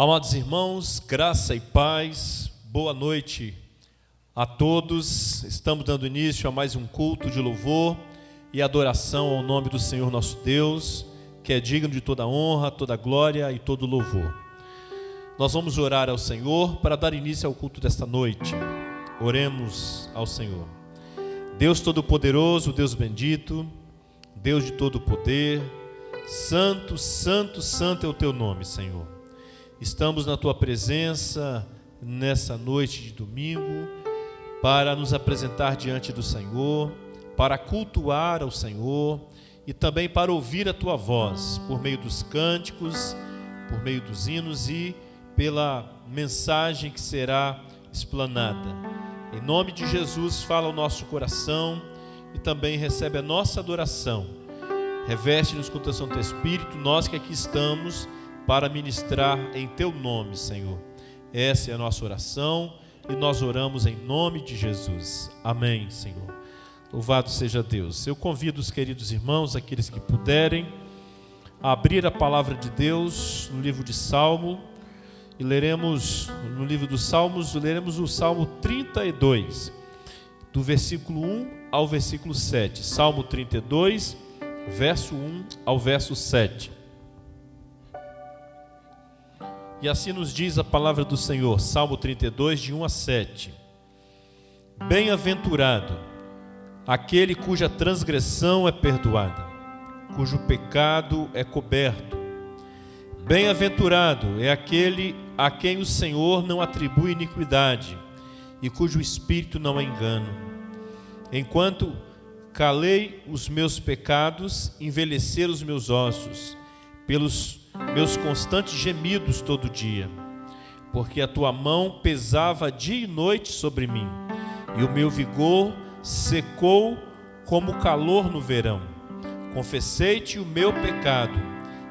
Amados irmãos, graça e paz, boa noite a todos. Estamos dando início a mais um culto de louvor e adoração ao nome do Senhor nosso Deus, que é digno de toda honra, toda glória e todo louvor. Nós vamos orar ao Senhor para dar início ao culto desta noite. Oremos ao Senhor. Deus Todo-Poderoso, Deus bendito, Deus de todo poder, santo, santo, santo é o teu nome, Senhor. Estamos na tua presença nessa noite de domingo para nos apresentar diante do Senhor, para cultuar ao Senhor e também para ouvir a tua voz por meio dos cânticos, por meio dos hinos e pela mensagem que será explanada. Em nome de Jesus, fala ao nosso coração e também recebe a nossa adoração. Reveste-nos com o teu Santo Espírito, nós que aqui estamos para ministrar em teu nome, Senhor. Essa é a nossa oração e nós oramos em nome de Jesus. Amém, Senhor. Louvado seja Deus. Eu convido os queridos irmãos, aqueles que puderem, a abrir a palavra de Deus no livro de Salmo e leremos, no livro dos Salmos, leremos o Salmo 32, do versículo 1 ao versículo 7. Salmo 32, verso 1 ao verso 7. E assim nos diz a palavra do Senhor, Salmo 32, de 1 a 7. Bem-aventurado aquele cuja transgressão é perdoada, cujo pecado é coberto. Bem-aventurado é aquele a quem o Senhor não atribui iniquidade e cujo espírito não é engano. Enquanto calei os meus pecados, envelheceram os meus ossos, pelos meus constantes gemidos todo dia, porque a tua mão pesava dia e noite sobre mim, e o meu vigor secou como o calor no verão. Confessei-te o meu pecado,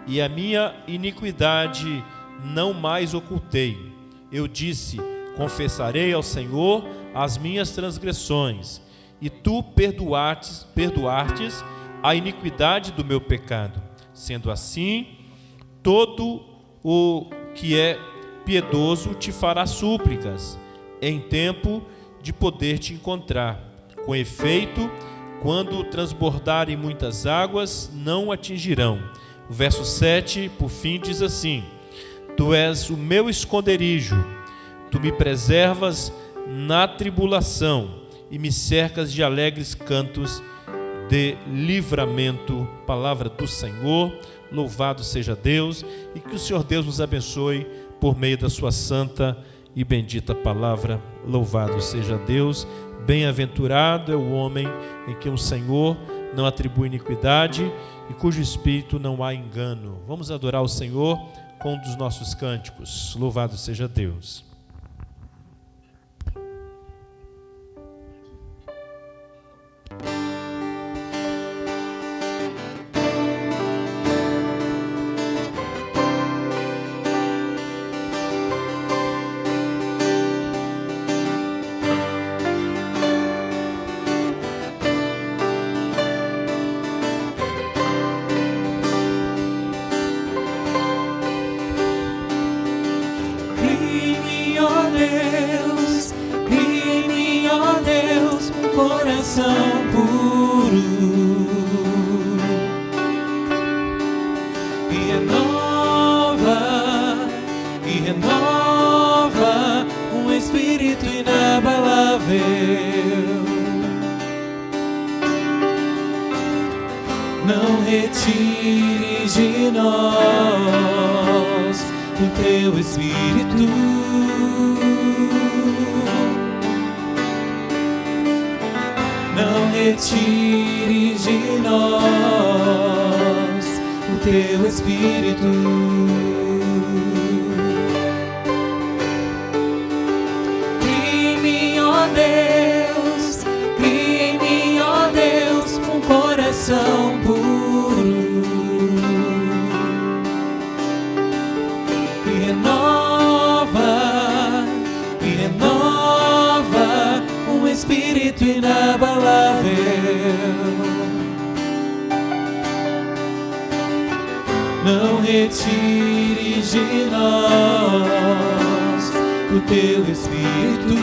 e a minha iniquidade não mais ocultei. Eu disse: confessarei ao Senhor as minhas transgressões, e tu perdoastes a iniquidade do meu pecado. Sendo assim, todo o que é piedoso te fará súplicas, em tempo de poder te encontrar. Com efeito, quando transbordarem muitas águas, não o atingirão. O verso 7, por fim, diz assim: Tu és o meu esconderijo, tu me preservas na tribulação e me cercas de alegres cantos de livramento. Palavra do Senhor. Louvado seja Deus, e que o Senhor Deus nos abençoe por meio da sua santa e bendita palavra. Louvado seja Deus. Bem-aventurado é o homem em quem o Senhor não atribui iniquidade e cujo espírito não há engano. Vamos adorar o Senhor com um dos nossos cânticos. Louvado seja Deus. Não retires de nós o teu Espírito. Não retires de nós o teu Espírito. Cria em mim, ó Deus, cria em mim, ó Deus, um coração puro. E renova um espírito inabalável. não retires de nós o teu Espírito.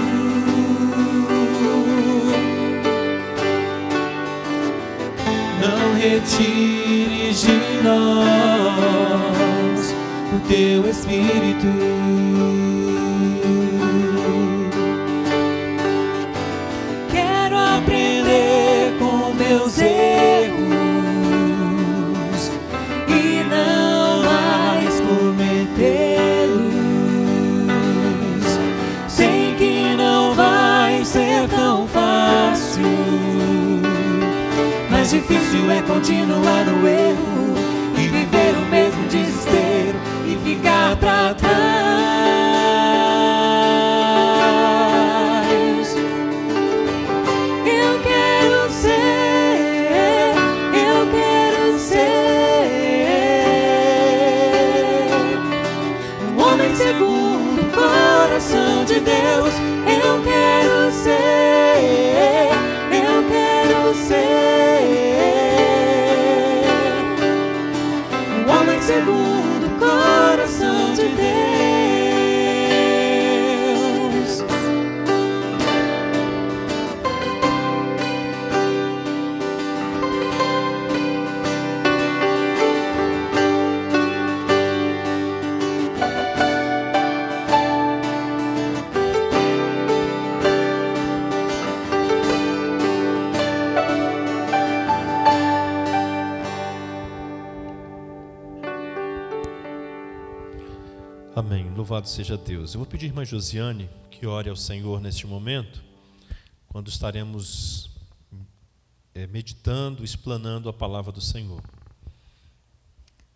Não retires de nós o teu Espírito. Quero aprender com meus erros e não mais cometê-los. Sei que não vai ser tão fácil, mas difícil é continuar no erro e viver o mesmo desespero e ficar pra trás. Eu quero ser um homem segundo o coração de Deus. Eu quero ser um homem segundo o coração de Deus. Amém. Louvado seja Deus. Eu vou pedir à irmã Josiane que ore ao Senhor neste momento, quando estaremos meditando, explanando a palavra do Senhor.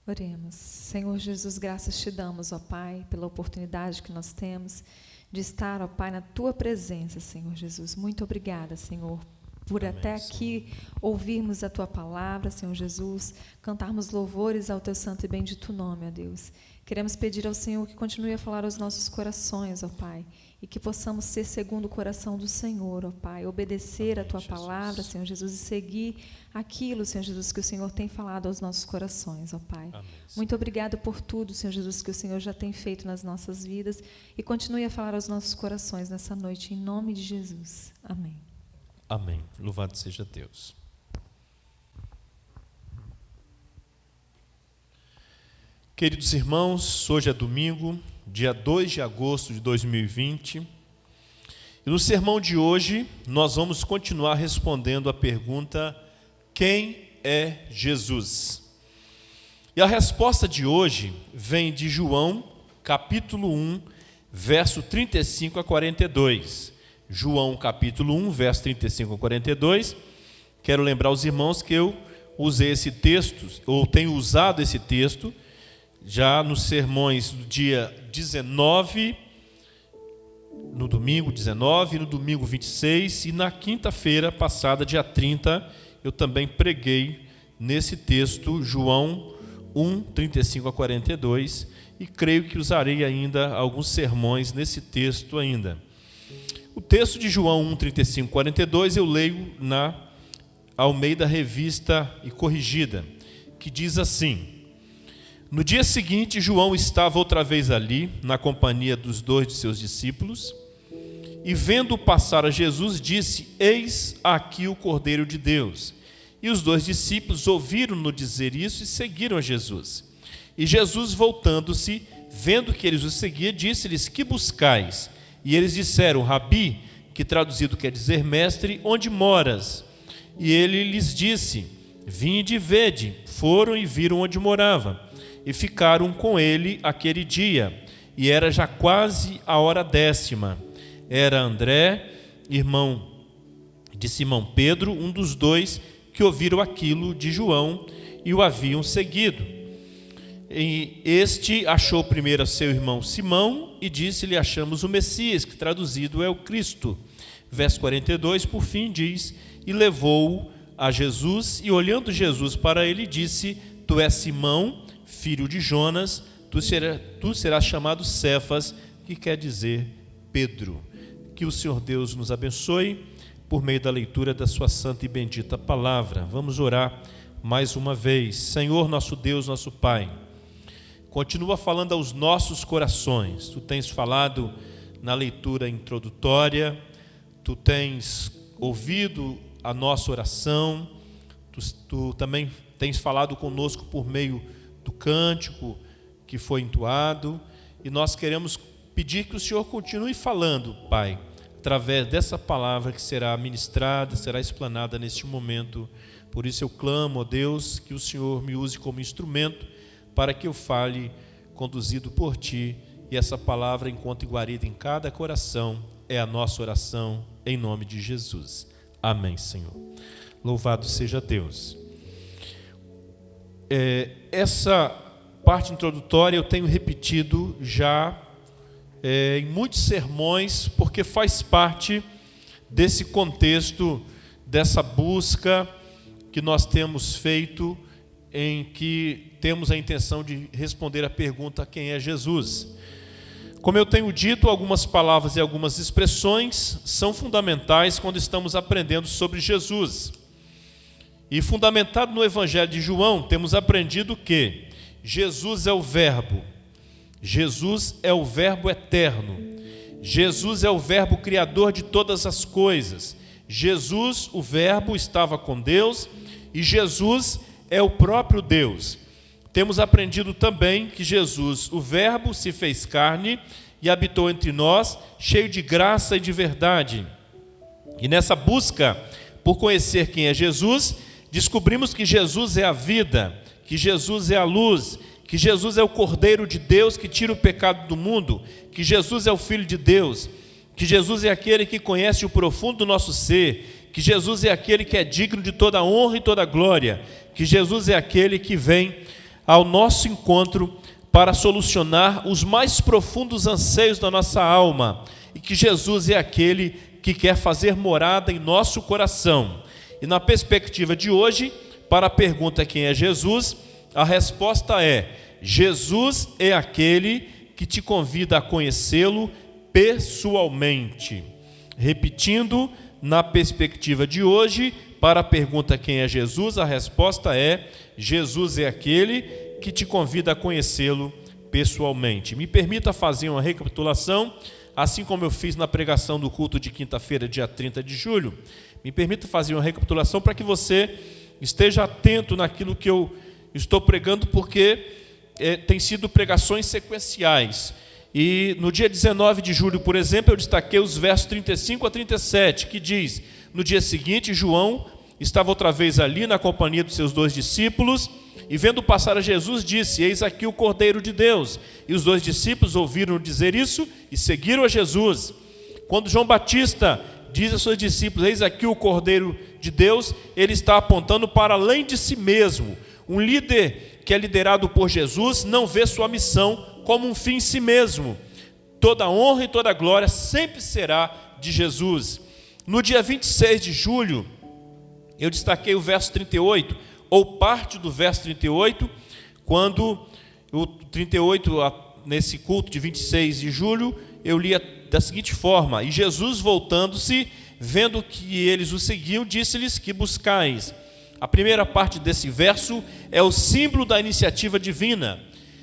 Oremos. Senhor Jesus, graças te damos, ó Pai, pela oportunidade que nós temos de estar, ó Pai, na Tua presença, Senhor Jesus. Muito obrigada, Senhor, por Amém, até aqui ouvirmos a Tua palavra, Senhor Jesus, cantarmos louvores ao Teu santo e bendito nome, ó Deus. Queremos pedir ao Senhor que continue a falar aos nossos corações, ó Pai, e que possamos ser segundo o coração do Senhor, ó Pai, obedecer a Tua palavra, Senhor Jesus, e seguir aquilo, Senhor Jesus, que o Senhor tem falado aos nossos corações, ó Pai. Amém. Muito obrigado por tudo, Senhor Jesus, que o Senhor já tem feito nas nossas vidas e continue a falar aos nossos corações nessa noite, em nome de Jesus. Amém. Amém. Louvado seja Deus. Queridos irmãos, hoje é domingo, dia 2 de agosto de 2020, e no sermão de hoje nós vamos continuar respondendo a pergunta: quem é Jesus? E a resposta de hoje vem de João, capítulo 1, verso 35 a 42. João, capítulo 1, verso 35 a 42. Quero lembrar os irmãos que eu usei esse texto, ou tenho usado esse texto, já nos sermões do dia 19, no domingo 19, no domingo 26 e na quinta-feira passada, dia 30, eu também preguei nesse texto, João 1, 35 a 42, e creio que usarei ainda alguns sermões nesse texto ainda. O texto de João 1, 35 a 42 eu leio na Almeida Revista e Corrigida, que diz assim: no dia seguinte, João estava outra vez ali, na companhia dos 2 de seus discípulos, e vendo passar a Jesus, disse: eis aqui o Cordeiro de Deus. E os 2 discípulos ouviram-no dizer isso e seguiram a Jesus. E Jesus, voltando-se, vendo que eles o seguiam, disse-lhes: que buscais? E eles disseram: Rabi, que traduzido quer dizer mestre, onde moras? E ele lhes disse: vinde e vede. Foram e viram onde morava, e ficaram com ele aquele dia, e era já quase a hora 10ª. Era André, irmão de Simão Pedro, um dos 2 que ouviram aquilo de João e o haviam seguido. E este achou primeiro seu irmão Simão e disse-lhe: achamos o Messias, que traduzido é o Cristo. Verso 42, por fim, diz: e levou-o a Jesus, e olhando Jesus para ele, disse: tu és Simão, filho de Jonas, tu serás chamado Cefas, que quer dizer Pedro. Que o Senhor Deus nos abençoe por meio da leitura da sua santa e bendita palavra. Vamos orar mais uma vez. Senhor, nosso Deus, nosso Pai, continua falando aos nossos corações. Tu tens falado na leitura introdutória, tu tens ouvido a nossa oração, tu também tens falado conosco por meio do cântico que foi entoado, e nós queremos pedir que o Senhor continue falando, Pai, através dessa palavra que será ministrada, será explanada neste momento. Por isso eu clamo, ó Deus, que o Senhor me use como instrumento para que eu fale conduzido por Ti, e essa palavra encontre guarida em cada coração. É a nossa oração, em nome de Jesus. Amém, Senhor. Louvado seja Deus. Essa parte introdutória eu tenho repetido já em muitos sermões, porque faz parte desse contexto, dessa busca que nós temos feito, em que temos a intenção de responder a pergunta: quem é Jesus? Como eu tenho dito, algumas palavras e algumas expressões são fundamentais quando estamos aprendendo sobre Jesus. E fundamentado no Evangelho de João, temos aprendido que Jesus é o Verbo, Jesus é o Verbo eterno, Jesus é o Verbo criador de todas as coisas. Jesus, o Verbo, estava com Deus, e Jesus é o próprio Deus. Temos aprendido também que Jesus, o Verbo, se fez carne e habitou entre nós, cheio de graça e de verdade. E nessa busca por conhecer quem é Jesus, descobrimos que Jesus é a vida, que Jesus é a luz, que Jesus é o Cordeiro de Deus que tira o pecado do mundo, que Jesus é o Filho de Deus, que Jesus é aquele que conhece o profundo do nosso ser, que Jesus é aquele que é digno de toda honra e toda glória, que Jesus é aquele que vem ao nosso encontro para solucionar os mais profundos anseios da nossa alma, e que Jesus é aquele que quer fazer morada em nosso coração. E na perspectiva de hoje, para a pergunta quem é Jesus, a resposta é: Jesus é aquele que te convida a conhecê-lo pessoalmente. Repetindo, na perspectiva de hoje, para a pergunta quem é Jesus, a resposta é: Jesus é aquele que te convida a conhecê-lo pessoalmente. Me permita fazer uma recapitulação, assim como eu fiz na pregação do culto de quinta-feira, dia 30 de julho. Me permita fazer uma recapitulação para que você esteja atento naquilo que eu estou pregando, porque tem sido pregações sequenciais. E no dia 19 de julho, por exemplo, eu destaquei os versos 35 a 37, que diz: no dia seguinte, João estava outra vez ali na companhia dos seus 2 discípulos, e vendo passar a Jesus, disse: eis aqui o Cordeiro de Deus. E os 2 discípulos ouviram dizer isso e seguiram a Jesus. Quando João Batista diz aos seus discípulos: eis aqui o Cordeiro de Deus, ele está apontando para além de si mesmo. Um líder que é liderado por Jesus não vê sua missão como um fim em si mesmo. Toda honra e toda glória sempre será de Jesus. No dia 26 de julho, eu destaquei o verso 38, ou parte do verso 38, quando o 38, nesse culto de 26 de julho, eu li da seguinte forma: e Jesus, voltando-se, vendo que eles o seguiam, disse-lhes: que buscais? A primeira parte desse verso é o símbolo da iniciativa divina.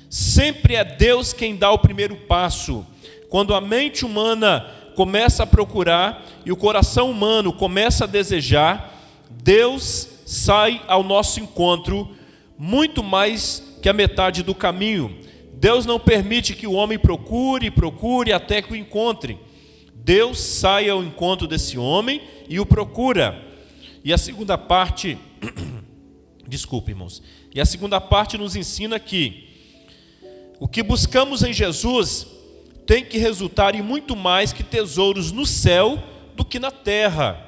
Sempre é Deus quem dá o primeiro passo. Quando a mente humana começa a procurar e o coração humano começa a desejar, Deus sai ao nosso encontro muito mais que a metade do caminho. Deus não permite que o homem procure até que o encontre. Deus sai ao encontro desse homem e o procura. E a segunda parte, desculpe, irmãos, e a segunda parte nos ensina que o que buscamos em Jesus tem que resultar em muito mais que tesouros no céu do que na terra.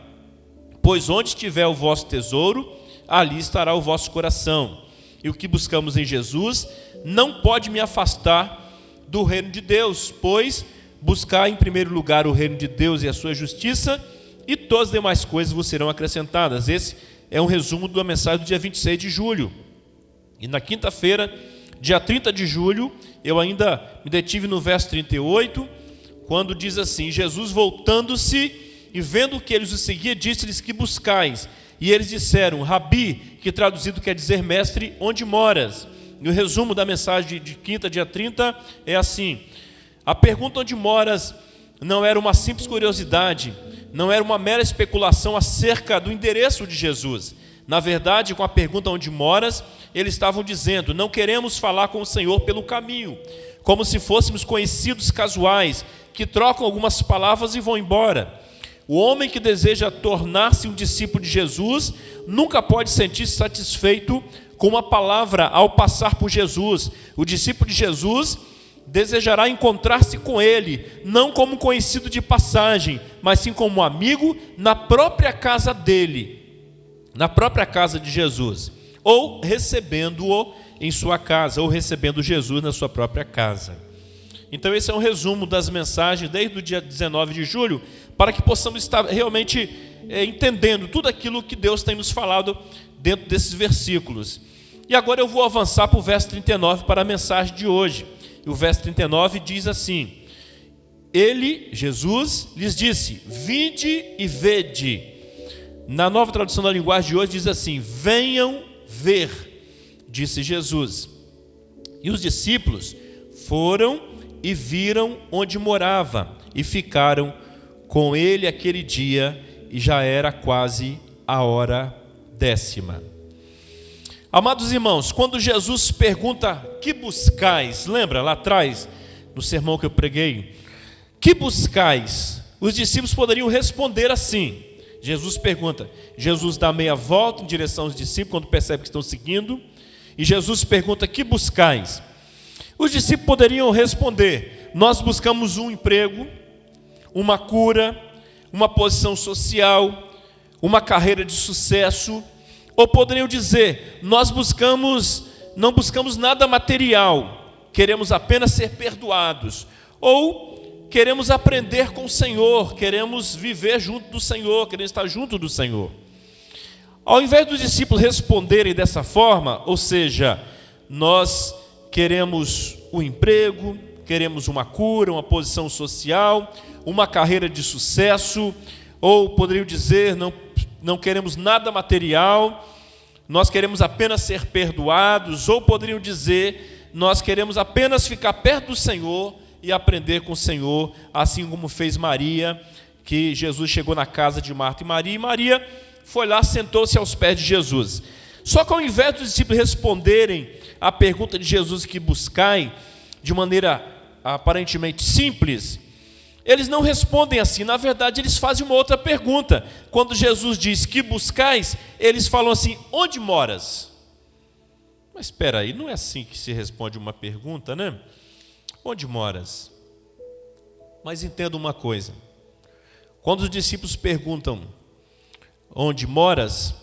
Pois onde estiver o vosso tesouro, ali estará o vosso coração. E o que buscamos em Jesus não pode me afastar do reino de Deus, pois buscar em primeiro lugar o reino de Deus e a sua justiça, e todas as demais coisas vos serão acrescentadas. Esse é um resumo da mensagem do dia 26 de julho. E na quinta-feira, dia 30 de julho, eu ainda me detive no verso 38, quando diz assim: Jesus, voltando-se e vendo que eles o seguiam, disse-lhes: que buscais? E eles disseram: Rabi, que traduzido quer dizer mestre, onde moras? E o resumo da mensagem de quinta, dia 30, é assim: a pergunta onde moras não era uma simples curiosidade, não era uma mera especulação acerca do endereço de Jesus. Na verdade, com a pergunta onde moras, eles estavam dizendo: não queremos falar com o Senhor pelo caminho, como se fôssemos conhecidos casuais, que trocam algumas palavras e vão embora. O homem que deseja tornar-se um discípulo de Jesus nunca pode sentir-se satisfeito com uma palavra ao passar por Jesus. O discípulo de Jesus desejará encontrar-se com Ele, não como conhecido de passagem, mas sim como um amigo na própria casa dele, na própria casa de Jesus, ou recebendo-o em sua casa, ou recebendo Jesus na sua própria casa. Então esse é um resumo das mensagens desde o dia 19 de julho, para que possamos estar realmente entendendo tudo aquilo que Deus tem nos falado dentro desses versículos. E agora eu vou avançar para o verso 39 para a mensagem de hoje. E o verso 39 diz assim: Ele, Jesus, lhes disse: vinde e vede. Na nova tradução da linguagem de hoje diz assim: venham ver, disse Jesus. E os discípulos foram e viram onde morava e ficaram com ele aquele dia, e já era quase a hora 10ª. Amados irmãos, quando Jesus pergunta: que buscais? Lembra lá atrás, no sermão que eu preguei? Que buscais? Os discípulos poderiam responder assim. Jesus pergunta, Jesus dá meia volta em direção aos discípulos, quando percebe que estão seguindo, e Jesus pergunta: que buscais? Os discípulos poderiam responder: nós buscamos um emprego, uma cura, uma posição social, uma carreira de sucesso. Ou poderiam dizer: nós não buscamos nada material, queremos apenas ser perdoados. Ou queremos aprender com o Senhor, queremos viver junto do Senhor, queremos estar junto do Senhor. Ao invés dos discípulos responderem dessa forma, ou seja, nós queremos um emprego, queremos uma cura, uma posição social, uma carreira de sucesso, ou poderiam dizer: não queremos nada material, nós queremos apenas ser perdoados. Ou poderiam dizer: nós queremos apenas ficar perto do Senhor e aprender com o Senhor, assim como fez Maria, que Jesus chegou na casa de Marta e Maria foi lá, sentou-se aos pés de Jesus. Só que ao invés dos discípulos responderem à pergunta de Jesus: que buscai, de maneira aparentemente simples, eles não respondem assim. Na verdade, eles fazem uma outra pergunta. Quando Jesus diz: que buscais, eles falam assim: onde moras? Mas espera aí, não é assim que se responde uma pergunta, né? Onde moras? Mas entenda uma coisa: quando os discípulos perguntam onde moras,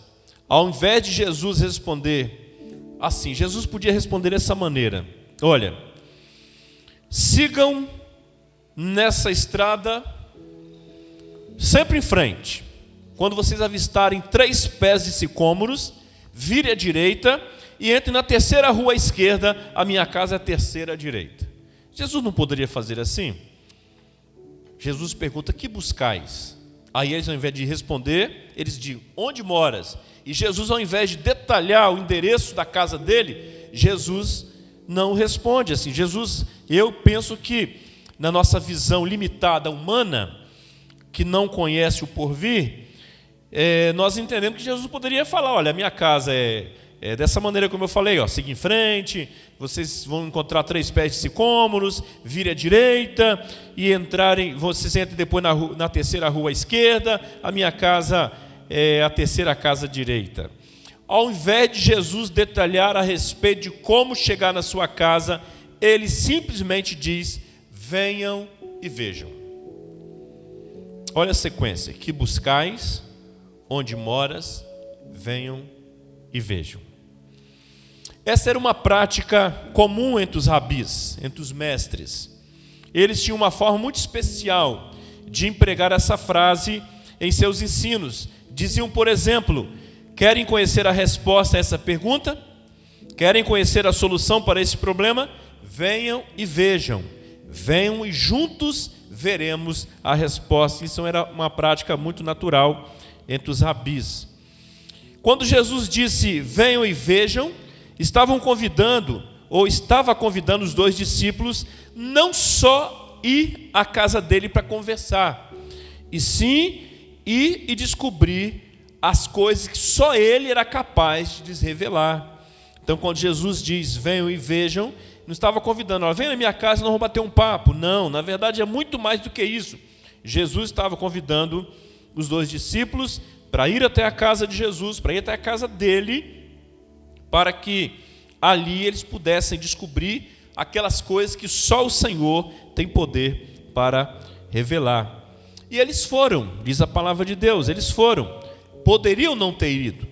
ao invés de Jesus responder assim, Jesus podia responder dessa maneira: olha, sigam nessa estrada sempre em frente. Quando vocês avistarem 3 pés de sicômoros, vire à direita e entre na terceira rua à esquerda. A minha casa é a terceira à direita. Jesus não poderia fazer assim? Jesus pergunta: que buscais? Aí eles, ao invés de responder, eles dizem: onde moras? E Jesus, ao invés de detalhar o endereço da casa dele, Jesus não responde assim. Jesus, eu penso que na nossa visão limitada humana, que não conhece o porvir, nós entendemos que Jesus poderia falar: olha, a minha casa é dessa maneira como eu falei, ó, siga em frente, vocês vão encontrar 3 pés de sicômoros, vire à direita e vocês entrem depois na terceira rua à esquerda, a minha casa é a terceira casa à direita. Ao invés de Jesus detalhar a respeito de como chegar na sua casa, ele simplesmente diz: venham e vejam. Olha a sequência: que buscais, onde moras, venham e vejam. Essa era uma prática comum entre os rabis, entre os mestres. Eles tinham uma forma muito especial de empregar essa frase em seus ensinos. Diziam, por exemplo: querem conhecer a resposta a essa pergunta? Querem conhecer a solução para esse problema? Venham e vejam. Venham e juntos veremos a resposta. Isso era uma prática muito natural entre os rabis. Quando Jesus disse: venham e vejam, estavam convidando ou estava convidando os 2 discípulos, não só ir à casa dele para conversar, e sim ir e descobrir as coisas que só ele era capaz de lhes revelar. Então, quando Jesus diz, venham e vejam, não estava convidando, ó, vem na minha casa e nós vamos bater um papo. Não, na verdade é muito mais do que isso. Jesus estava convidando os 2 discípulos para ir até a casa de Jesus, para ir até a casa dele, para que ali eles pudessem descobrir aquelas coisas que só o Senhor tem poder para revelar. E eles foram, diz a palavra de Deus, eles foram. Poderiam não ter ido.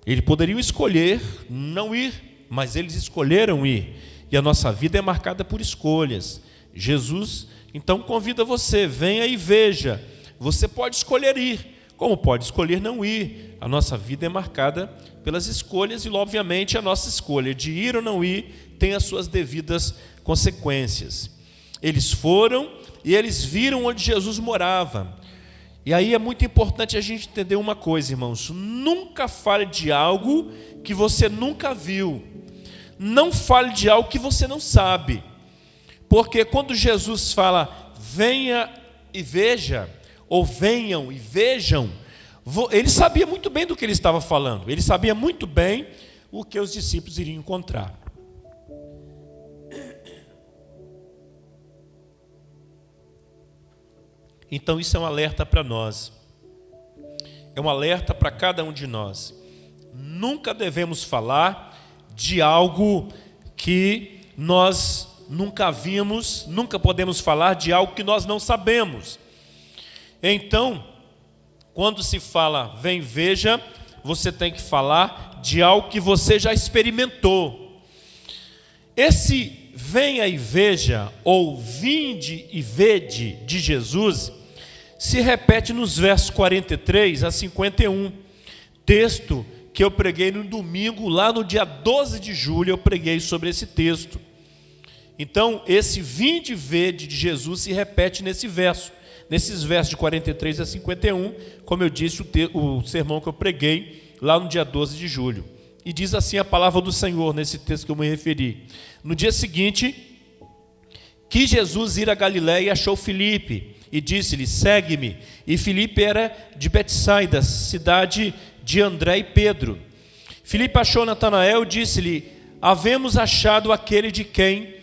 Eles poderiam escolher não ir, mas eles escolheram ir. E a nossa vida é marcada por escolhas. Jesus, então, convida você, venha e veja. Você pode escolher ir, como pode escolher não ir. A nossa vida é marcada pelas escolhas e, obviamente, a nossa escolha de ir ou não ir tem as suas devidas consequências. Eles foram e eles viram onde Jesus morava. E aí é muito importante a gente entender uma coisa, irmãos. Nunca fale de algo que você nunca viu. Não fale de algo que você não sabe. Porque quando Jesus fala, venha e veja, ou venham e vejam, ele sabia muito bem do que ele estava falando. Ele sabia muito bem o que os discípulos iriam encontrar. Então isso é um alerta para nós, é um alerta para cada um de nós. Nunca devemos falar de algo que nós nunca vimos, nunca podemos falar de algo que nós não sabemos. Então, quando se fala vem veja, você tem que falar de algo que você já experimentou. Esse venha e veja, ou vinde e vede de Jesus, se repete nos versos 43 a 51, texto que eu preguei no domingo, lá no dia 12 de julho, eu preguei sobre esse texto. Então, esse vinde e vede de Jesus se repete nesses versos de 43 a 51, como eu disse, o sermão que eu preguei lá no dia 12 de julho. E diz assim a palavra do Senhor nesse texto que eu me referi. No dia seguinte, quis Jesus ir a Galiléia e achou Filipe, e disse-lhe, segue-me. E Filipe era de Betsaida, cidade de André e Pedro. Filipe achou Natanael e disse-lhe, havemos achado aquele de quem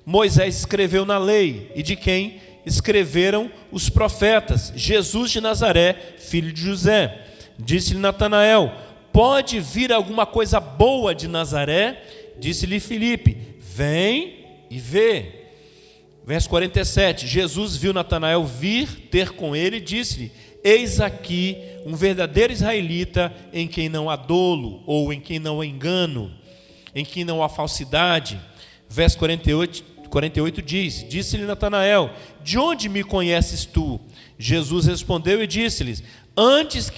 Moisés escreveu na lei, e de quem escreveram os profetas, Jesus de Nazaré, filho de José. Disse-lhe Natanael, pode vir alguma coisa boa de Nazaré? Disse-lhe Filipe, vem e vê. Verso 47, Jesus viu Natanael vir ter com ele e disse-lhe, eis aqui um verdadeiro israelita em quem não há dolo, ou em quem não há engano, em quem não há falsidade. Verso 48 diz, disse-lhe Natanael, de onde me conheces tu? Jesus respondeu e disse-lhes, antes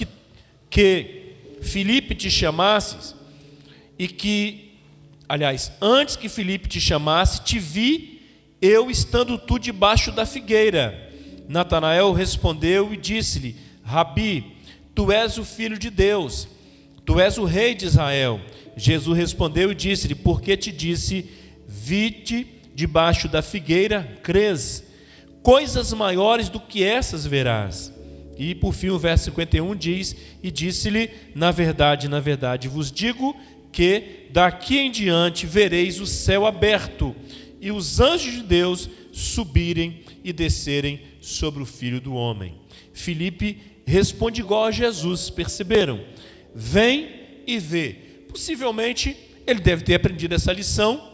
que Filipe te chamasses, antes que Filipe te chamasse, te vi eu estando tu debaixo da figueira. Natanael respondeu e disse-lhe, Rabi, tu és o Filho de Deus, tu és o Rei de Israel. Jesus respondeu e disse-lhe, porque te disse, vi-te debaixo da figueira, crês? Coisas maiores do que essas verás. E por fim o verso 51 diz, e disse-lhe, na verdade, vos digo que daqui em diante vereis o céu aberto e os anjos de Deus subirem e descerem sobre o Filho do Homem. Filipe responde igual a Jesus, perceberam? Vem e vê. Possivelmente ele deve ter aprendido essa lição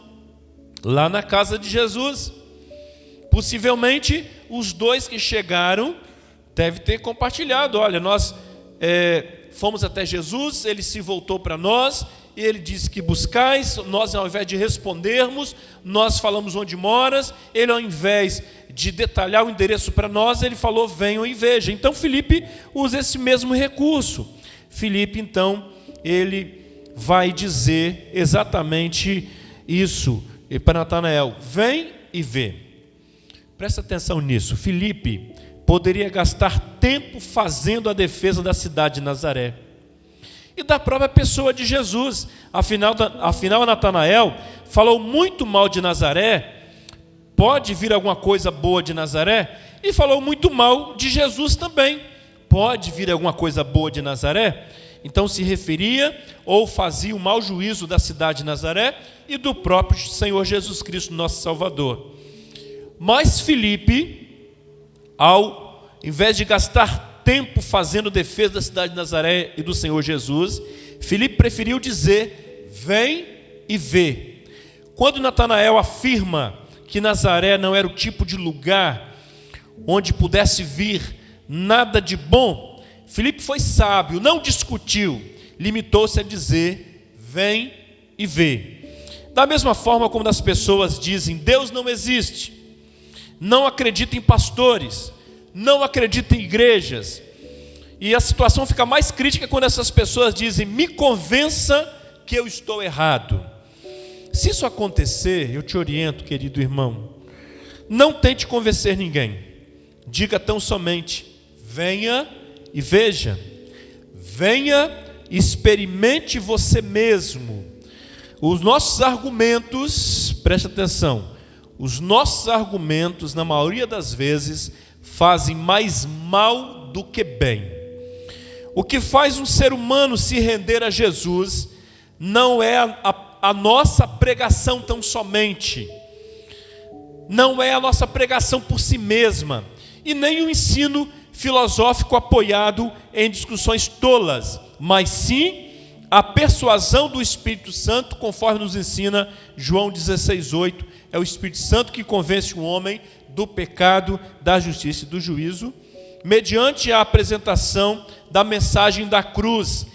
lá na casa de Jesus. Possivelmente os dois que chegaram devem ter compartilhado, olha, nós fomos até Jesus, ele se voltou para nós, e ele disse que buscais, nós ao invés de respondermos, nós falamos onde moras, ele ao invés de detalhar o endereço para nós, ele falou, venham e vejam. Então Filipe usa esse mesmo recurso. Filipe, então, ele vai dizer exatamente isso para Natanael, vem e vê. Presta atenção nisso. Filipe poderia gastar tempo fazendo a defesa da cidade de Nazaré. e da própria pessoa de Jesus. Afinal, Natanael falou muito mal de Nazaré. Pode vir alguma coisa boa de Nazaré? E falou muito mal de Jesus também. Pode vir alguma coisa boa de Nazaré? Então se referia ou fazia o mau juízo da cidade de Nazaré e do próprio Senhor Jesus Cristo, nosso Salvador. Mas Filipe, ao invés de gastar tempo fazendo defesa da cidade de Nazaré e do Senhor Jesus, Filipe preferiu dizer: vem e vê. Quando Natanael afirma que Nazaré não era o tipo de lugar onde pudesse vir nada de bom, Filipe foi sábio, não discutiu, limitou-se a dizer: vem e vê. Da mesma forma como as pessoas dizem: Deus não existe, não acredita em pastores, não acredita em igrejas, e a situação fica mais crítica quando essas pessoas dizem: me convença que eu estou errado. Se isso acontecer, eu te oriento, querido irmão, não tente convencer ninguém, diga tão somente: venha e veja, venha e experimente você mesmo. Os nossos argumentos, preste atenção, os nossos argumentos, na maioria das vezes, fazem mais mal do que bem. O que faz um ser humano se render a Jesus não é a nossa pregação tão somente, não é a nossa pregação por si mesma, e nem o ensino filosófico apoiado em discussões tolas, mas sim a persuasão do Espírito Santo, conforme nos ensina João 16:8. É o Espírito Santo que convence o homem do pecado, da justiça e do juízo, mediante a apresentação da mensagem da cruz,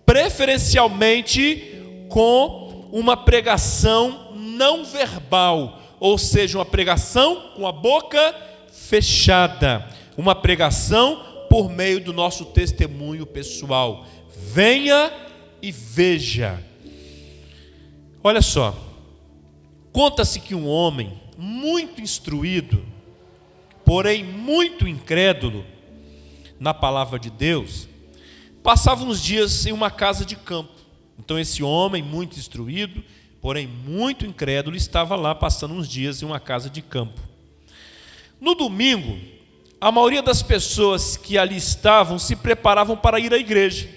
preferencialmente com uma pregação não verbal, ou seja, uma pregação com a boca fechada, uma pregação por meio do nosso testemunho pessoal. Venha e veja. Olha só, conta-se que um homem muito instruído, porém muito incrédulo na palavra de Deus, passava uns dias em uma casa de campo. Então esse homem muito instruído, porém muito incrédulo, estava lá passando uns dias em uma casa de campo. No domingo, a maioria das pessoas que ali estavam se preparavam para ir à igreja.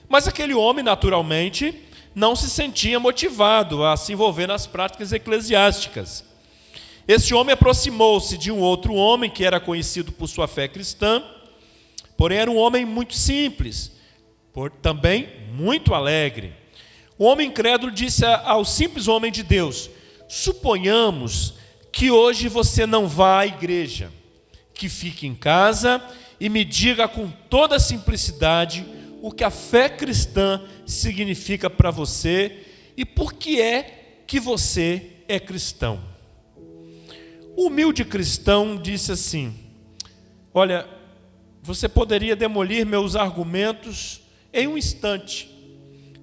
Mas aquele homem, naturalmente, não se sentia motivado a se envolver nas práticas eclesiásticas. Esse homem aproximou-se de um outro homem que era conhecido por sua fé cristã, porém era um homem muito simples, também muito alegre. O homem incrédulo disse ao simples homem de Deus: suponhamos que hoje você não vá à igreja, que fique em casa e me diga com toda a simplicidade o que a fé cristã significa para você e por que é que você é cristão. O humilde cristão disse assim: olha, você poderia demolir meus argumentos em um instante.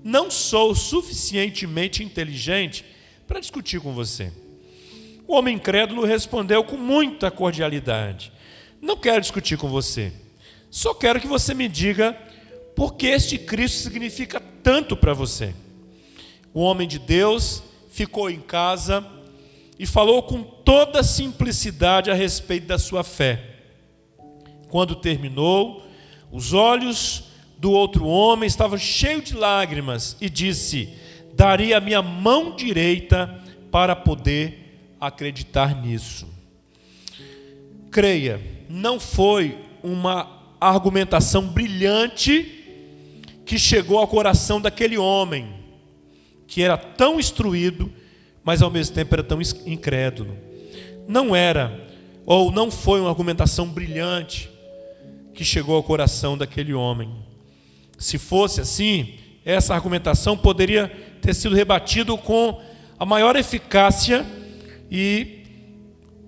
Não sou suficientemente inteligente para discutir com você. O homem incrédulo respondeu com muita cordialidade: não quero discutir com você, só quero que você me diga por que este Cristo significa tanto para você. O homem de Deus ficou em casa e falou com toda simplicidade a respeito da sua fé. Quando terminou, os olhos do outro homem estavam cheios de lágrimas e disse: daria a minha mão direita para poder acreditar nisso. Creia, não foi uma argumentação brilhante que chegou ao coração daquele homem, que era tão instruído, mas ao mesmo tempo era tão incrédulo. Não era, ou não foi uma argumentação brilhante que chegou ao coração daquele homem. Se fosse assim, essa argumentação poderia ter sido rebatida com a maior eficácia, e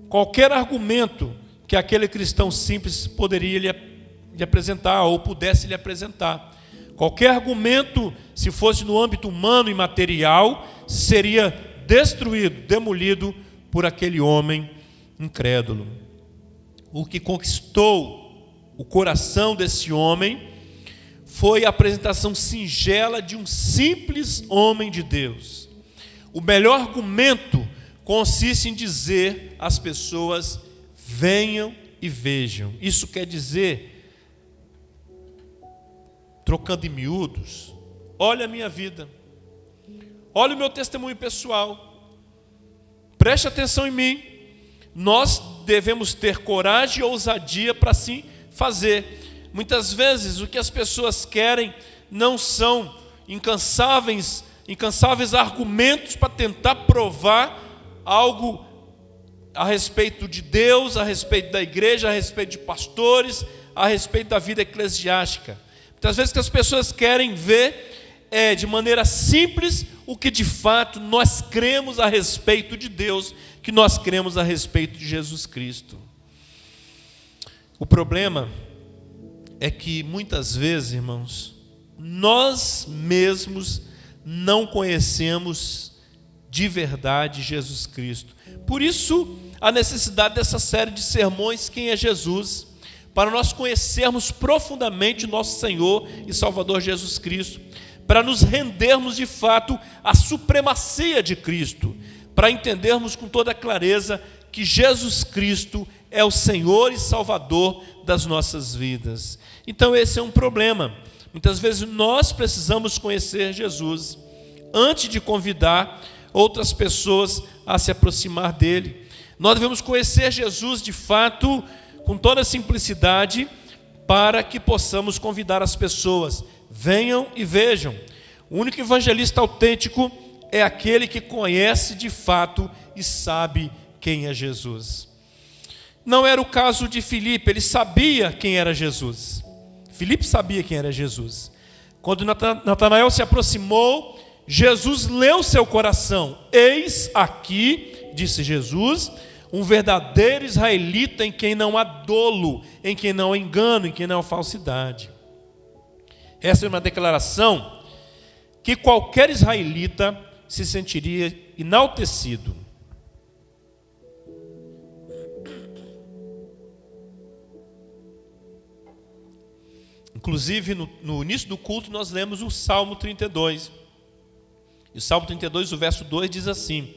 qualquer argumento que aquele cristão simples poderia lhe apresentar, ou pudesse lhe apresentar. Qualquer argumento, se fosse no âmbito humano e material, seria destruído, demolido por aquele homem incrédulo. O que conquistou o coração desse homem foi a apresentação singela de um simples homem de Deus. O melhor argumento consiste em dizer às pessoas: venham e vejam. Isso quer dizer, trocando em miúdos, olha a minha vida, olha o meu testemunho pessoal, preste atenção em mim. Nós devemos ter coragem e ousadia para assim fazer. Muitas vezes o que as pessoas querem não são incansáveis argumentos para tentar provar algo a respeito de Deus, a respeito da igreja, a respeito de pastores, a respeito da vida eclesiástica. Muitas vezes o que as pessoas querem ver é, de maneira simples, o que de fato nós cremos a respeito de Deus, que nós cremos a respeito de Jesus Cristo. O problema é que muitas vezes, irmãos, nós mesmos não conhecemos de verdade Jesus Cristo. Por isso, a necessidade dessa série de sermões, Quem é Jesus? Para nós conhecermos profundamente o nosso Senhor e Salvador Jesus Cristo, para nos rendermos de fato à supremacia de Cristo, para entendermos com toda clareza que Jesus Cristo é o Senhor e Salvador das nossas vidas. Então esse é um problema. Muitas vezes nós precisamos conhecer Jesus antes de convidar outras pessoas a se aproximar dele. Nós devemos conhecer Jesus de fato, com toda a simplicidade, para que possamos convidar as pessoas. Venham e vejam. O único evangelista autêntico é aquele que conhece de fato e sabe quem é Jesus. Não era o caso de Filipe, ele sabia quem era Jesus. Filipe sabia quem era Jesus. Quando Natanael se aproximou, Jesus leu seu coração. Eis aqui, disse Jesus, um verdadeiro israelita em quem não há dolo, em quem não há engano, em quem não há falsidade. Essa é uma declaração que qualquer israelita se sentiria enaltecido. Inclusive, no início do culto, nós lemos o Salmo 32. E o Salmo 32, o verso 2, diz assim: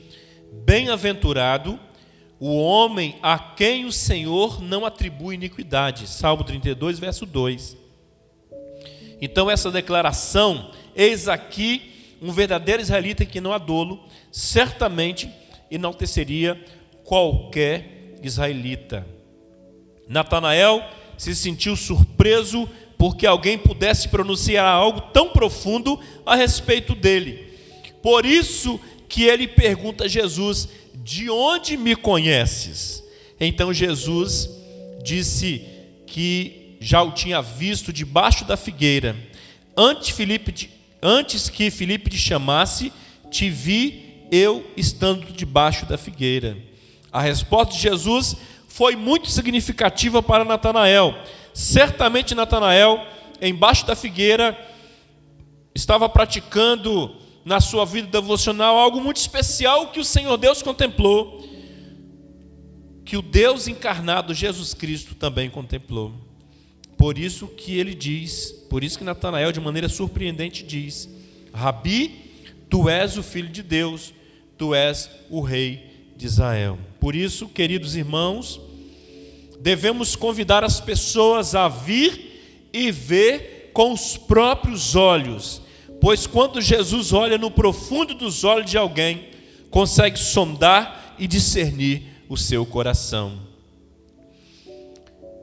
bem-aventurado o homem a quem o Senhor não atribui iniquidade. Salmo 32, verso 2. Então, essa declaração, eis aqui um verdadeiro israelita em que não há dolo, certamente enalteceria qualquer israelita. Natanael se sentiu surpreso porque alguém pudesse pronunciar algo tão profundo a respeito dele. Por isso que ele pergunta a Jesus: de onde me conheces? Então Jesus disse que já o tinha visto debaixo da figueira. Antes que Filipe te chamasse, te vi eu estando debaixo da figueira. A resposta de Jesus foi muito significativa para Natanael. Certamente Natanael, embaixo da figueira, estava praticando na sua vida devocional algo muito especial que o Senhor Deus contemplou, que o Deus encarnado, Jesus Cristo, também contemplou. Por isso que ele diz, por isso que Natanael, de maneira surpreendente, diz: Rabi, tu és o Filho de Deus, tu és o Rei de Israel. Por isso, queridos irmãos, devemos convidar as pessoas a vir e ver com os próprios olhos, pois quando Jesus olha no profundo dos olhos de alguém, consegue sondar e discernir o seu coração.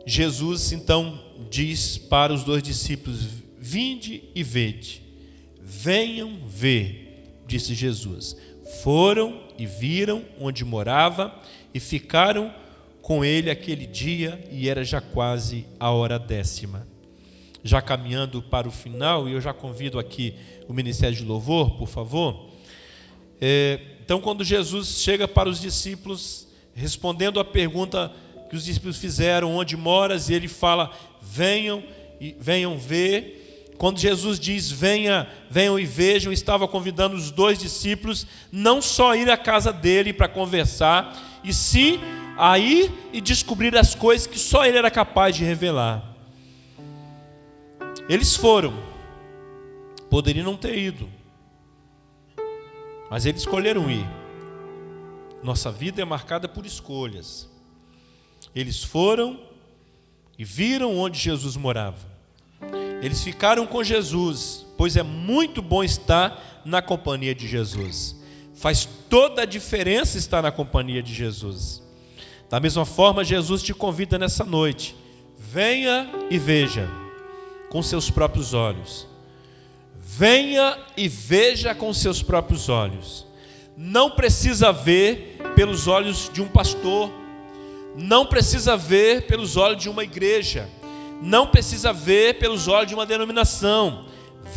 Jesus então diz para os dois discípulos: vinde e vede. Venham ver, disse Jesus. Foram e viram onde morava e ficaram com ele aquele dia, e era já quase a hora 10ª. Já caminhando para o final, e eu já convido aqui o Ministério de Louvor, por favor. Então, quando Jesus chega para os discípulos, respondendo a pergunta que os discípulos fizeram: onde moras? E ele fala: venham ver. Quando Jesus diz venham e vejam, estava convidando os dois discípulos não só a ir à casa dele para conversar, e sim a ir e descobrir as coisas que só ele era capaz de revelar. Eles foram, poderiam não ter ido, mas eles escolheram ir. Nossa vida é marcada por escolhas. Eles foram e viram onde Jesus morava. Eles ficaram com Jesus, pois é muito bom estar na companhia de Jesus. Faz toda a diferença estar na companhia de Jesus. Da mesma forma, Jesus te convida nessa noite. Venha e veja com seus próprios olhos. Venha e veja com seus próprios olhos. Não precisa ver pelos olhos de um pastor. Não precisa ver pelos olhos de uma igreja. Não precisa ver pelos olhos de uma denominação.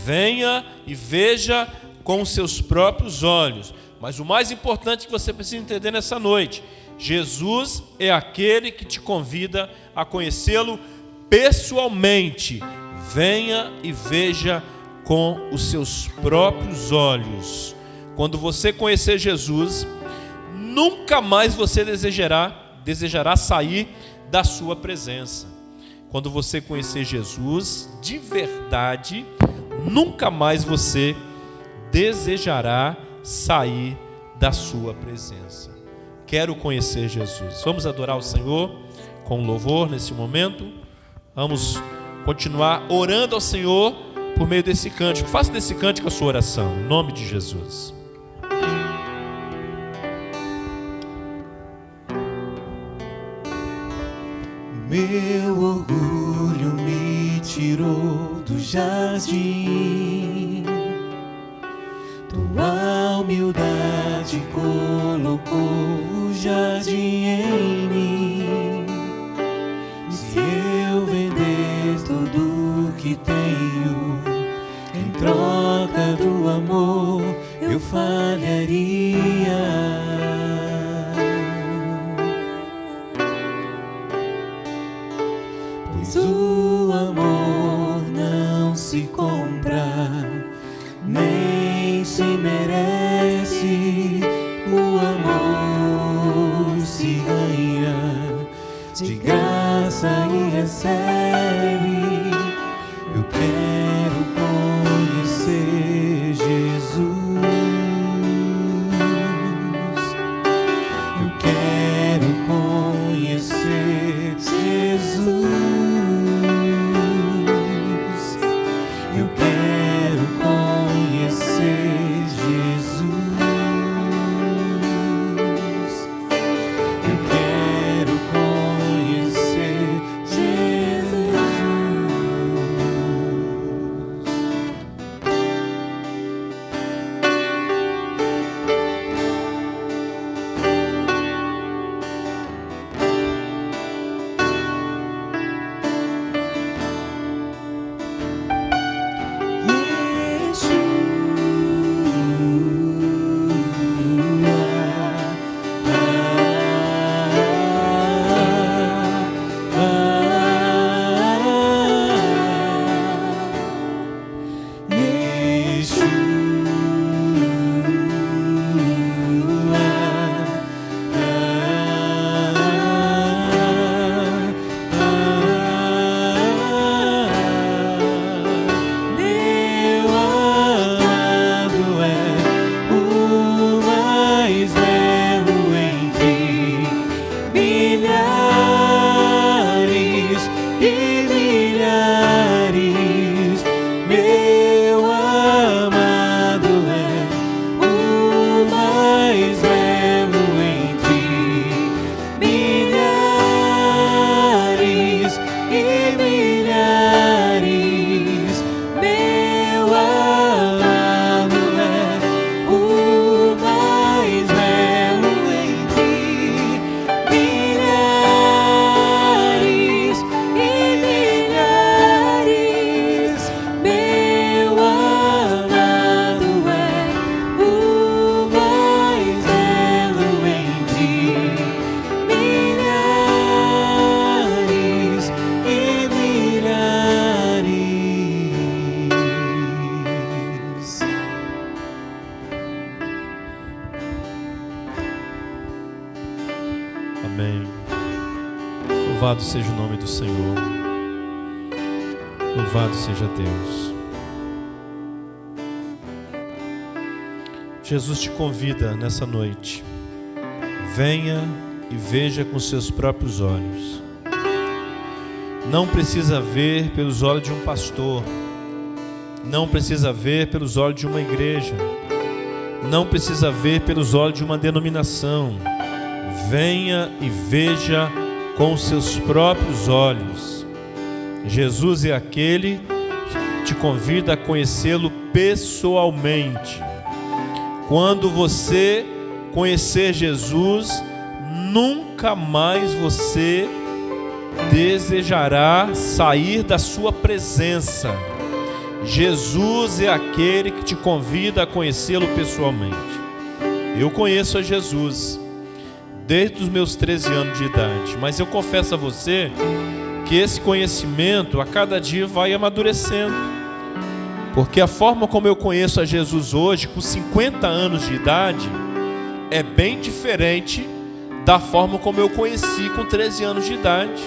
Venha e veja com os seus próprios olhos. Mas o mais importante que você precisa entender nessa noite: Jesus é aquele que te convida a conhecê-lo pessoalmente. Venha e veja com os seus próprios olhos. Quando você conhecer Jesus, nunca mais você desejará sair da sua presença. Quando você conhecer Jesus de verdade, nunca mais você desejará sair da sua presença. Quero conhecer Jesus. Vamos adorar o Senhor com louvor nesse momento. Vamos continuar orando ao Senhor por meio desse cântico. Faça desse cântico a sua oração, em nome de Jesus. Meu orgulho me tirou do jardim, tua humildade colocou o jardim em mim. E se eu vender tudo que tenho em troca do amor, eu falharia. O amor não se compra, nem se merece. O amor se ganha de graça e recebe. Eu quero conhecer Jesus. Eu quero conhecer Jesus. Amém. Louvado seja o nome do Senhor. Louvado seja Deus. Jesus te convida nessa noite. Venha e veja com seus próprios olhos. Não precisa ver pelos olhos de um pastor. Não precisa ver pelos olhos de uma igreja. Não precisa ver pelos olhos de uma denominação. Venha e veja com os seus próprios olhos. Jesus é aquele que te convida a conhecê-lo pessoalmente. Quando você conhecer Jesus, nunca mais você desejará sair da sua presença. Jesus é aquele que te convida a conhecê-lo pessoalmente. Eu conheço a Jesus desde os meus 13 anos de idade, mas eu confesso a você que esse conhecimento a cada dia vai amadurecendo, porque a forma como eu conheço a Jesus hoje, com 50 anos de idade, é bem diferente da forma como eu conheci com 13 anos de idade.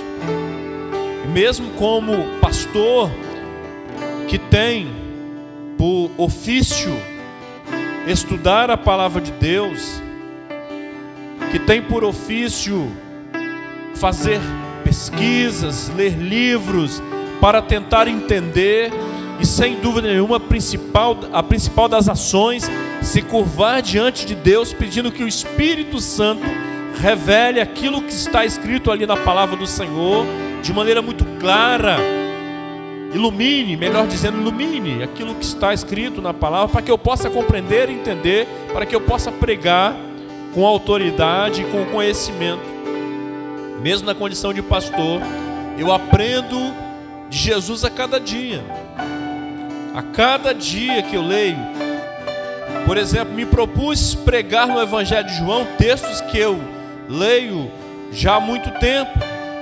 Mesmo como pastor que tem por ofício estudar a palavra de Deus, que tem por ofício fazer pesquisas, ler livros para tentar entender e, sem dúvida nenhuma, a principal das ações, se curvar diante de Deus, pedindo que o Espírito Santo revele aquilo que está escrito ali na palavra do Senhor de maneira muito clara. Ilumine aquilo que está escrito na palavra, para que eu possa compreender e entender, para que eu possa pregar com autoridade e com conhecimento. Mesmo na condição de pastor, eu aprendo de Jesus a cada dia. A cada dia que eu leio, por exemplo, me propus pregar no Evangelho de João textos que eu leio já há muito tempo,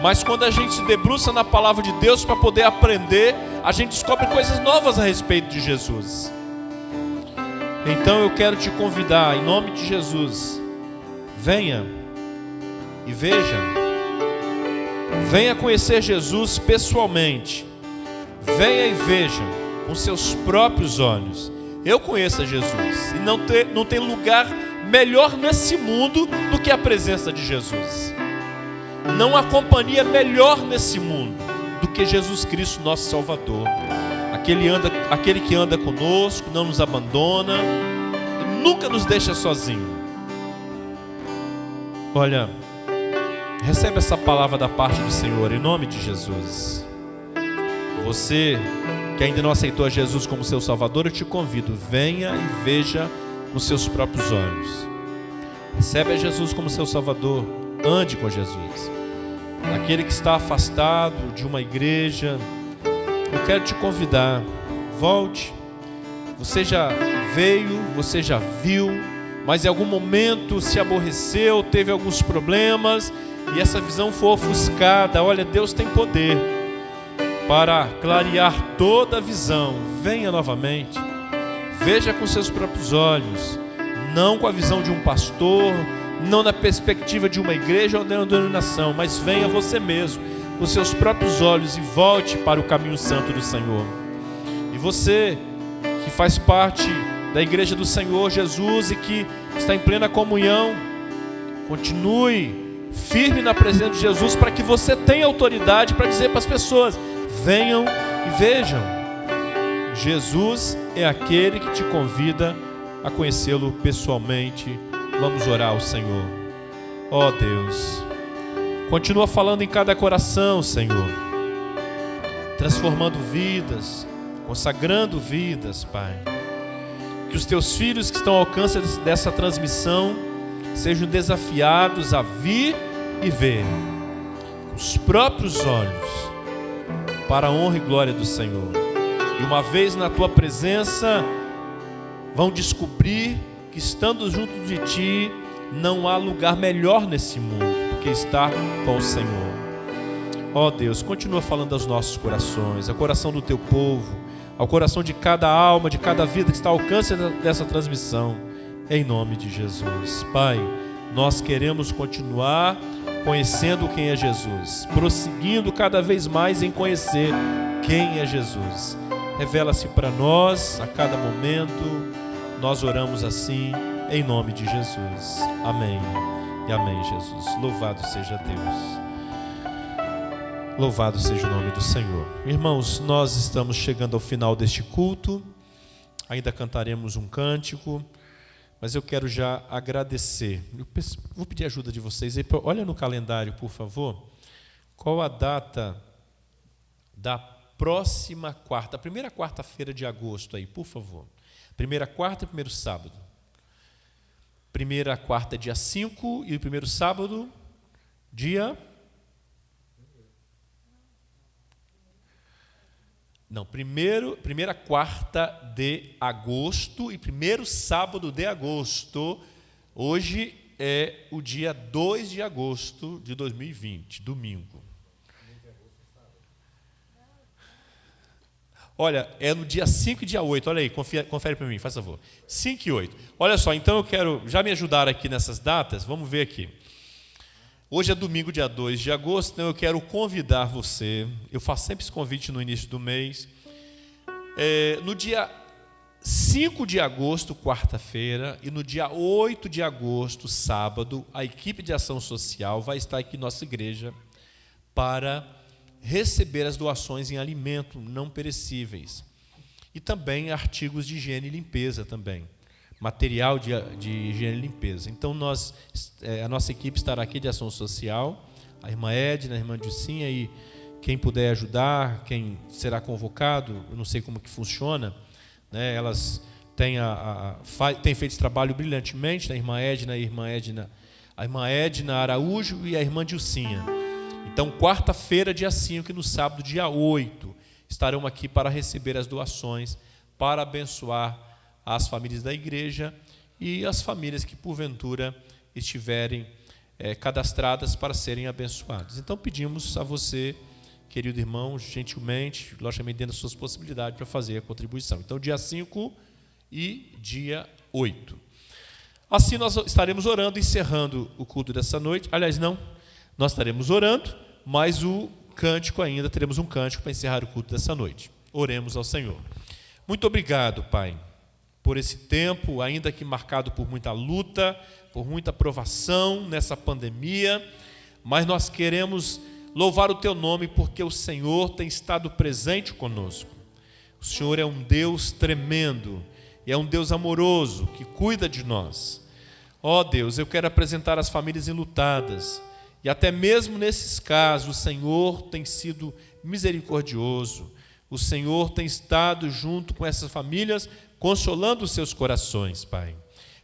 mas quando a gente se debruça na palavra de Deus para poder aprender, a gente descobre coisas novas a respeito de Jesus. Então eu quero te convidar, em nome de Jesus, venha e veja. Venha conhecer Jesus pessoalmente. Venha e veja com seus próprios olhos. Eu conheço a Jesus, e não tem lugar melhor nesse mundo do que a presença de Jesus. Não há companhia melhor nesse mundo do que Jesus Cristo, nosso Salvador. Aquele que anda conosco, não nos abandona, nunca nos deixa sozinho. Olha, recebe essa palavra da parte do Senhor, em nome de Jesus. Você que ainda não aceitou a Jesus como seu Salvador, eu te convido, venha e veja com seus próprios olhos. Recebe a Jesus como seu Salvador, ande com Jesus. Aquele que está afastado de uma igreja, eu quero te convidar, volte. Você já veio, você já viu, mas em algum momento se aborreceu, teve alguns problemas, e essa visão foi ofuscada. Olha, Deus tem poder para clarear toda a visão. Venha novamente, veja com seus próprios olhos, não com a visão de um pastor, não na perspectiva de uma igreja ou de uma denominação, mas venha você mesmo, com seus próprios olhos, e volte para o caminho santo do Senhor. E você que faz parte da igreja do Senhor Jesus e que está em plena comunhão, continue firme na presença de Jesus, para que você tenha autoridade para dizer para as pessoas: venham e vejam. Jesus é aquele que te convida a conhecê-lo pessoalmente. Vamos orar ao Senhor. Ó Deus, continua falando em cada coração, Senhor, transformando vidas, consagrando vidas, Pai. Que os teus filhos que estão ao alcance dessa transmissão sejam desafiados a vir e ver com os próprios olhos, para a honra e glória do Senhor. E uma vez na tua presença, vão descobrir que, estando junto de ti, não há lugar melhor nesse mundo do que estar com o Senhor. Ó Deus, continua falando aos nossos corações, ao coração do teu povo, ao coração de cada alma, de cada vida que está ao alcance dessa transmissão, em nome de Jesus. Pai, nós queremos continuar conhecendo quem é Jesus, prosseguindo cada vez mais em conhecer quem é Jesus. Revela-se para nós a cada momento. Nós oramos assim, em nome de Jesus. Amém e amém, Jesus. Louvado seja Deus. Louvado seja o nome do Senhor. Irmãos, nós estamos chegando ao final deste culto. Ainda cantaremos um cântico, mas eu quero já agradecer. Vou pedir ajuda de vocês. Olha no calendário, por favor. Qual a data da próxima quarta, a primeira quarta-feira de agosto aí, por favor. Primeira quarta e primeiro sábado. Primeira quarta é dia 5 e o primeiro sábado, dia... Não, primeira quarta de agosto e primeiro sábado de agosto. Hoje é o dia 2 de agosto de 2020, domingo. Olha, é no dia 5 e dia 8, olha aí, confere para mim, faz favor. 5 e 8. Olha só, então eu quero, já me ajudar aqui nessas datas, vamos ver aqui. Hoje é domingo, dia 2 de agosto, então eu quero convidar você, eu faço sempre esse convite no início do mês, no dia 5 de agosto, quarta-feira, e no dia 8 de agosto, sábado, a equipe de ação social vai estar aqui em nossa igreja para receber as doações em alimento não perecíveis e também artigos de higiene e limpeza também, material de higiene e limpeza. Então a nossa equipe estará aqui de ação social, a irmã Edna, a irmã Dilcinha, e quem puder ajudar, quem será convocado, eu não sei como que funciona, né? Elas têm feito esse trabalho brilhantemente, a irmã Edna Araújo e a irmã Dilcinha. Então, quarta-feira, dia 5, e no sábado, dia 8, estarão aqui para receber as doações, para abençoar as famílias da igreja e as famílias que, porventura, estiverem cadastradas para serem abençoadas. Então, pedimos a você, querido irmão, gentilmente, logicamente dentro das suas possibilidades, para fazer a contribuição. Então, dia 5 e dia 8. Assim, nós estaremos orando, encerrando o culto dessa noite. Aliás, não, nós estaremos orando, mas o cântico ainda, teremos um cântico para encerrar o culto dessa noite. Oremos ao Senhor. Muito obrigado, Pai, por esse tempo, ainda que marcado por muita luta, por muita provação nessa pandemia, mas nós queremos louvar o Teu nome porque o Senhor tem estado presente conosco. O Senhor é um Deus tremendo e é um Deus amoroso que cuida de nós. Ó Deus, eu quero apresentar as famílias enlutadas, e até mesmo nesses casos, o Senhor tem sido misericordioso. O Senhor tem estado junto com essas famílias, consolando os seus corações, Pai.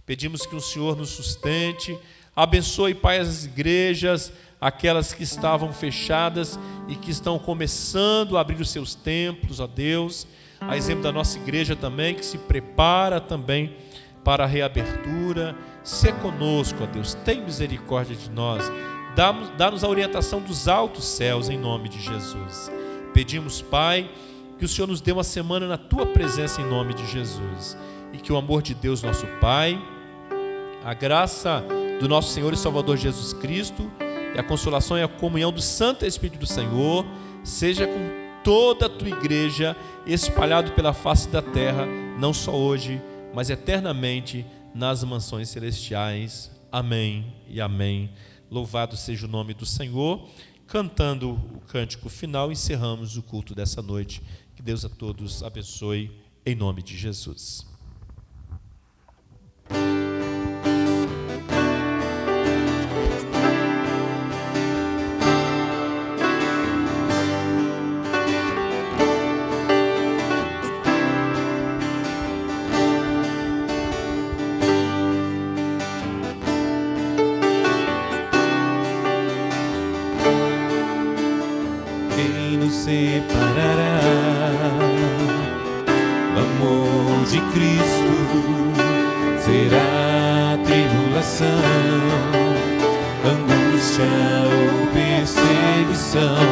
Pedimos que o Senhor nos sustente, abençoe, Pai, as igrejas, aquelas que estavam fechadas e que estão começando a abrir os seus templos, ó Deus. A exemplo da nossa igreja também, que se prepara também para a reabertura. Sê conosco, ó Deus, tem misericórdia de nós. Dá-nos a orientação dos altos céus, em nome de Jesus. Pedimos, Pai, que o Senhor nos dê uma semana na Tua presença, em nome de Jesus. E que o amor de Deus, nosso Pai, a graça do nosso Senhor e Salvador Jesus Cristo, e a consolação e a comunhão do Santo Espírito do Senhor, seja com toda a Tua igreja, espalhado pela face da terra, não só hoje, mas eternamente, nas mansões celestiais. Amém e amém. Louvado seja o nome do Senhor. Cantando o cântico final, encerramos o culto dessa noite. Que Deus a todos abençoe, em nome de Jesus. Separará do amor de Cristo, será tribulação, angústia ou perseguição,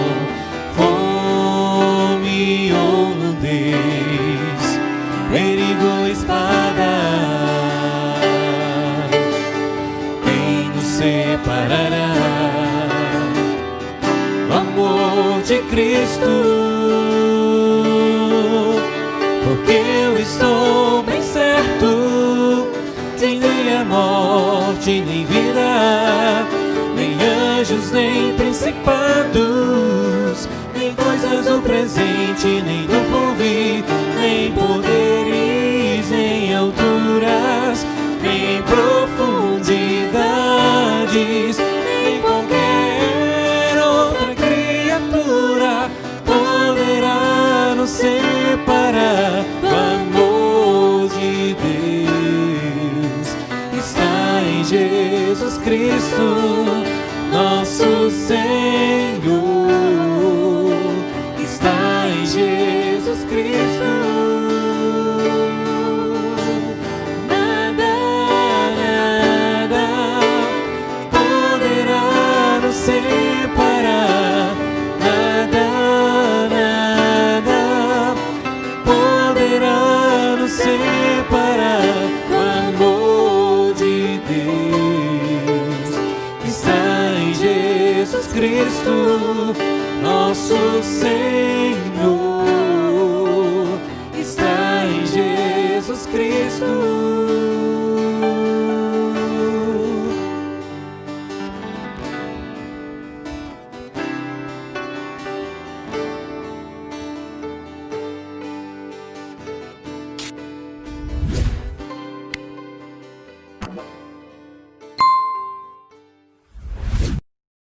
fome ou nudez, perigo ou espada. Quem nos separará do amor de Cristo? nem a morte, nem vida, nem anjos, nem principados, nem coisas do presente, nem do porvir, nem poderes, nem alturas, nem profundidades, nem qualquer outra criatura poderá nos separar do amor de Deus. Está em Jesus Cristo, nosso Senhor. Está em Jesus Cristo. Nada, nada poderá nos separar. Nada, nada poderá nos separar do amor de Deus. Está em Jesus Cristo, nosso Senhor.